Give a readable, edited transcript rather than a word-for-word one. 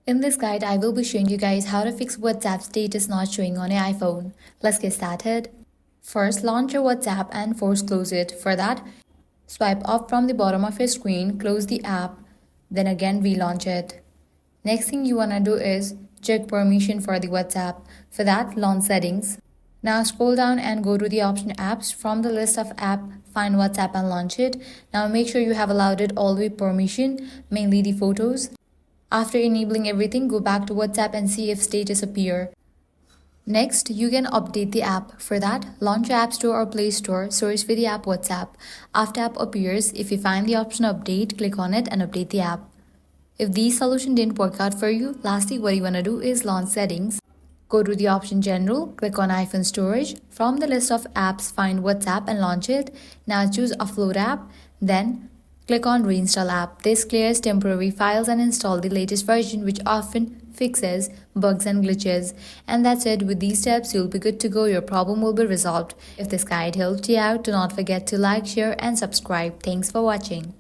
In this guide, I will be showing you guys how to fix WhatsApp status not showing on your iPhone. Let's get started. First, launch your WhatsApp and force close it. For that, swipe up from the bottom of your screen, close the app, then again relaunch it. Next thing you wanna do is check permission for the WhatsApp. For that, launch settings. Now scroll down and go to the option apps. From the list of app, find WhatsApp and launch it. Now make sure you have allowed it all with permission, mainly the photos. After enabling everything, go back to WhatsApp and see if status appear. Next, you can update the app. For that, launch your App Store or Play Store, search for the app WhatsApp. After app appears, if you find the option update, click on it and update the app. If these solution didn't work out for you, lastly what you want to do is launch settings. Go to the option General, click on iPhone Storage. From the list of apps, find WhatsApp and launch it. Now choose Offload app, then click on Reinstall app. This clears temporary files and install the latest version, which often fixes bugs and glitches. And that's it. With these steps, you'll be good to go. Your problem will be resolved. If this guide helped you out, do not forget to like, share and subscribe. Thanks for watching.